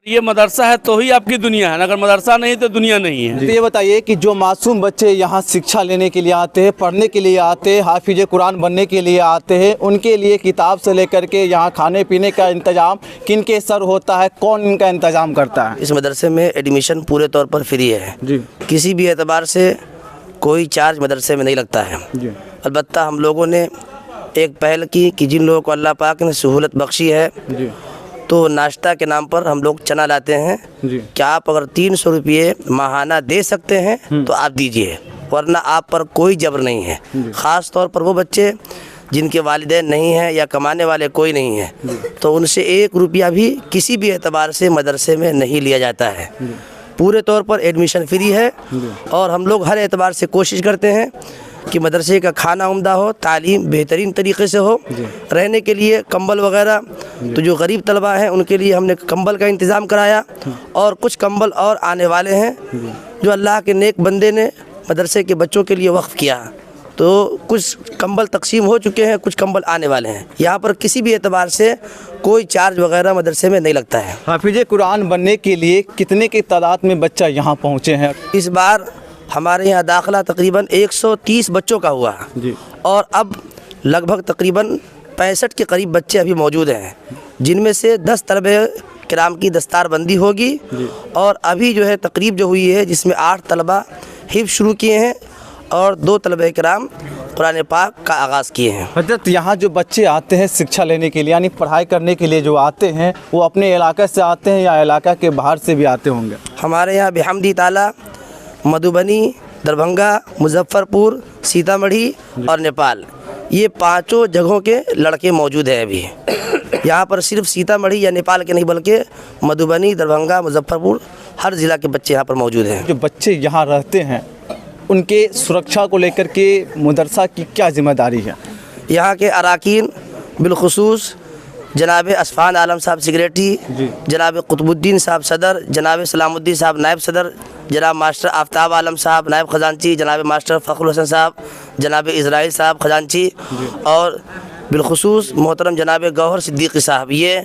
ये मदरसा है तो ही आपकी दुनिया है, अगर मदरसा नहीं तो दुनिया नहीं है। तो ये बताइए कि जो मासूम बच्चे यहाँ शिक्षा लेने के लिए आते हैं, पढ़ने के लिए आते हैं, हाफिज कुरान बनने के लिए आते हैं, उनके लिए किताब से लेकर के यहाँ खाने पीने का इंतजाम किन के सर होता है, कौन इनका इंतजाम करता है? इस मदरसे में एडमिशन पूरे तौर पर फ्री है जी किसी भी एतबार से कोई चार्ज मदरसे में नहीं लगता है। जी अलबत्ता हम लोगों ने एक पहल की कि जिन लोगों को अल्लाह पाक ने सहूलत बख्शी है जी तो नाश्ता के नाम पर हम लोग चना लाते हैं जी कि आप अगर 300 रुपये माहाना दे सकते हैं तो आप दीजिए, वरना आप पर कोई जबर नहीं है। ख़ास तौर पर वो बच्चे जिनके वालिदैन नहीं हैं या कमाने वाले कोई नहीं है तो उनसे 1 रुपया भी किसी भी एतबार से मदरसे में नहीं लिया जाता है। पूरे तौर पर एडमिशन फ्री है और हम लोग हर एतबार से कोशिश करते हैं कि मदरसे का खाना उम्दा हो, तालीम बेहतरीन तरीके से हो, रहने के लिए कंबल वगैरह तो जो गरीब तलबा हैं उनके लिए हमने कंबल का इंतज़ाम कराया और कुछ कंबल और आने वाले हैं जो अल्लाह के नेक बंदे ने मदरसे के बच्चों के लिए वक्फ़ किया। तो कुछ कंबल तकसीम हो चुके हैं, कुछ कंबल आने वाले हैं। यहाँ पर किसी भी एतबार से कोई चार्ज वगैरह मदरसे में नहीं लगता है। हाफिज कुरान बनने के लिए कितने की तादाद में बच्चा यहाँ पहुँचे हैं? इस बार हमारे यहाँ दाखिला तकरीबन 130 बच्चों का हुआ जी और अब लगभग तकरीबन 65 के करीब बच्चे अभी मौजूद हैं, जिनमें से 10 तलबे किराम की दस्तारबंदी होगी और अभी जो है तकरीब जो हुई है जिसमें 8 तलबा हिफ्ज़ शुरू किए हैं और 2 तलबे किराम कुरान पाक का आगाज़ किए हैं। हजरत यहाँ जो बच्चे आते हैं शिक्षा लेने के लिए यानी पढ़ाई करने के लिए जो आते हैं वो अपने इलाके से आते हैं या इलाका के बाहर से भी आते होंगे? हमारे यहाँ बिहम्दी ताला मधुबनी, दरभंगा, मुजफ्फरपुर, सीतामढ़ी और नेपाल, ये 5 जगहों के लड़के मौजूद हैं। अभी यहाँ पर सिर्फ सीतामढ़ी या नेपाल के नहीं बल्कि मधुबनी, दरभंगा, मुजफ्फरपुर हर ज़िला के बच्चे यहाँ पर मौजूद हैं। जो बच्चे यहाँ रहते हैं उनके सुरक्षा को लेकर के मदरसा की क्या जिम्मेदारी है? यहाँ के अराकीन बिलखुसूस जनाब असफ़ान आलम साहब सेक्रेटरी, जनाब कुतुबुद्दीन साहब सदर, जनाब सलामुद्दीन साहब नायब सदर, जनाब मास्टर आफ्ताब आलम साहब नायब ख़जानची, जनाब मास्टर फ़खरुल हसन साहब, जनाब इज़राइल साहब ख़जानची और बिलखुसूस मोहतरम जनाब गौहर सिद्दीकी साहब, ये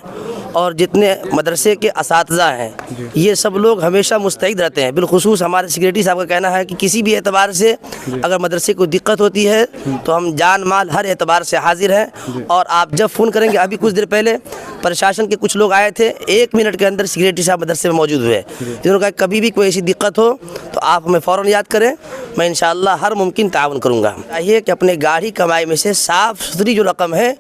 और जितने मदरसे के असातिज़ा हैं ये सब लोग हमेशा मुस्तैद रहते हैं। बिलखुसूस हमारे सेक्रेटरी साहब का कहना है कि किसी भी एतबार से अगर मदरसे को दिक्कत होती है तो हम जान माल हर एतबार से हाजिर हैं और आप जब फ़ोन करेंगे। अभी कुछ देर पहले प्रशासन के कुछ लोग आए थे, 1 मिनट के अंदर सेक्रेटरी साहब मदरसे में मौजूद हुए, जिन्होंने कहा कभी भी कोई ऐसी दिक्कत हो तो आप हमें फ़ौरन याद करें, मैं इंशाअल्लाह हर मुमकिन ताउन करूँगा। चाहिए कि अपने गाढ़ी कमाई में से साफ़ सुथरी जो रकम है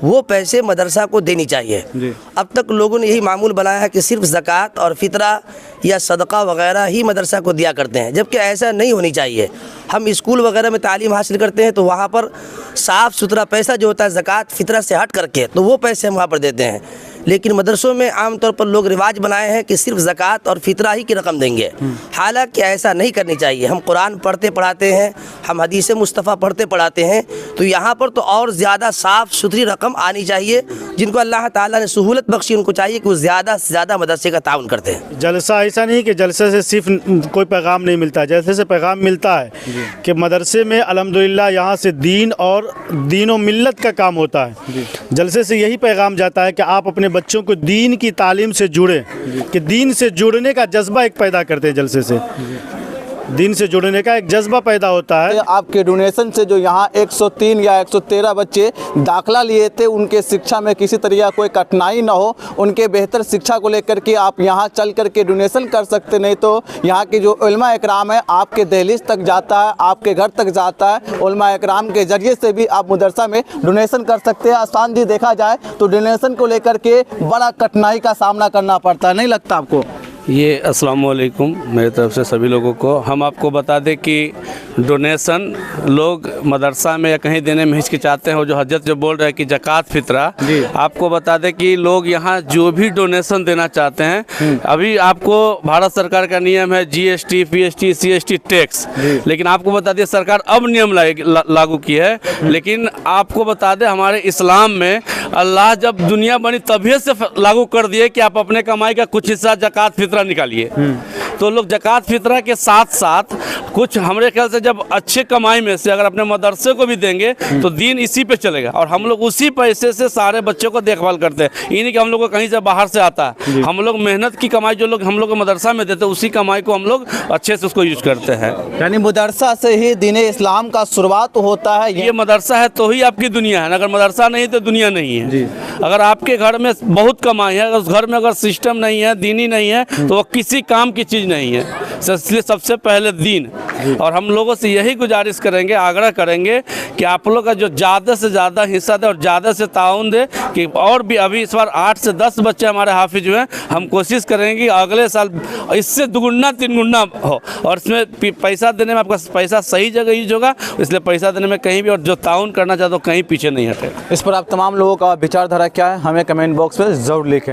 वो पैसे मदरसा को देनी चाहिए। अब तक लोगों ने यही मामूल बनाया है कि सिर्फ ज़कात और फ़ितरा या सदका वगैरह ही मदरसा को दिया करते हैं, जबकि ऐसा नहीं होनी चाहिए। हम स्कूल वगैरह में तालीम हासिल करते हैं तो वहाँ पर साफ़ सुथरा पैसा जो होता है ज़कात फ़ितरा से हट करके तो वो पैसे हम वहाँ पर देते हैं, लेकिन मदरसों में आमतौर पर लोग रिवाज बनाए हैं कि सिर्फ ज़कात और फ़ितरा ही की रकम देंगे। हालांकि ऐसा नहीं करनी चाहिए। हम कुरान पढ़ते पढ़ाते हैं, हम हदीस मुस्तफ़ा पढ़ते पढ़ाते हैं, तो यहाँ पर तो और ज़्यादा साफ़ सुथरी रकम आनी चाहिए। जिनको अल्लाह ताला ने सहूलत बख्शी उनको चाहिए कि वो ज़्यादा से ज़्यादा मदरसे का ताउन करते हैं। जलसा ऐसा नहीं कि जलसे से सिर्फ कोई पैगाम नहीं मिलता, जलसे से पैगाम मिलता है कि मदरसे में अल्हम्दुलिल्लाह यहाँ से दीन और दीन व मिल्लत का काम होता है। जलसे से यही पैगाम जाता है कि आप अपने बच्चों को दीन की तालीम से जुड़े, कि दीन से जुड़ने का जज्बा एक पैदा करते हैं। जलसे से दीन से जुड़ने का एक जज्बा पैदा होता है। आपके डोनेशन से जो यहाँ 103 या 113 बच्चे दाखिला लिए थे, उनके शिक्षा में किसी तरह का कोई कठिनाई ना हो, उनके बेहतर शिक्षा को लेकर के आप यहाँ चल कर के डोनेशन कर सकते, नहीं तो यहाँ के जो उलमा इकराम है आपके दहलीज तक जाता है, आपके घर तक जाता है। उलमा इकराम के ज़रिए से भी आप मदरसा में डोनेशन कर सकते हैं। आसान जी देखा जाए तो डोनेशन को लेकर के बड़ा कठिनाई का सामना करना पड़ता है, नहीं लगता आपको? ये अस्सलाम वालेकुम मेरी तरफ से सभी लोगों को। हम आपको बता दें कि डोनेशन लोग मदरसा में या कहीं देने में हिचकिचाते हैं। वो जो हजरत जो बोल रहे हैं कि ज़कात फ़ितरा, आपको बता दें कि लोग यहाँ जो भी डोनेशन देना चाहते हैं, अभी आपको भारत सरकार का नियम है GST, PST, CST टैक्स, लेकिन आपको बता दें सरकार अब नियम लागू की है। लेकिन आपको बता दें हमारे इस्लाम में अल्लाह जब दुनिया बनी तभी से लागू कर दिए कि आप अपने कमाई का कुछ हिस्सा ज़कात फ़ितरा निकालिए। तो लोग ज़कात फितरा के साथ साथ कुछ हमारे ख्याल से जब अच्छे कमाई में से अगर अपने मदरसे को भी देंगे तो दीन इसी पे चलेगा, और हम लोग उसी पैसे से सारे बच्चों को देखभाल करते हैं। ये नहीं कि हम लोग को कहीं से बाहर से आता है, हम लोग मेहनत की कमाई जो लोग हम लोग को मदरसा में देते हैं उसी कमाई को हम लोग अच्छे से उसको यूज करते हैं। यानी मदरसा से ही दीन इस्लाम का शुरुआत होता है। ये मदरसा है तो ही आपकी दुनिया है, अगर मदरसा नहीं तो दुनिया नहीं है। अगर आपके घर में बहुत कमाई है, अगर उस घर में अगर सिस्टम नहीं है, दीनी नहीं है, तो वो किसी काम की चीज़ नहीं है। इसलिए सबसे पहले दीन, और हम लोगों से यही गुजारिश करेंगे, आग्रह करेंगे कि आप लोग का जो ज़्यादा से ज़्यादा हिस्सा दे और ज़्यादा से ताउन दे कि और भी अभी इस बार 8 से 10 बच्चे हमारे हाफिज हुए हैं। हम कोशिश करेंगे कि अगले साल इससे दुगुना 3 गुना हो, और इसमें पैसा देने में आपका पैसा सही जगह यूज होगा, इसलिए पैसा देने में कहीं भी, और जो ताउन करना चाहते हो कहीं पीछे नहीं हटे। इस पर आप तमाम लोगों का विचारधारा क्या है हमें कमेंट बॉक्स में ज़रूर लिखें।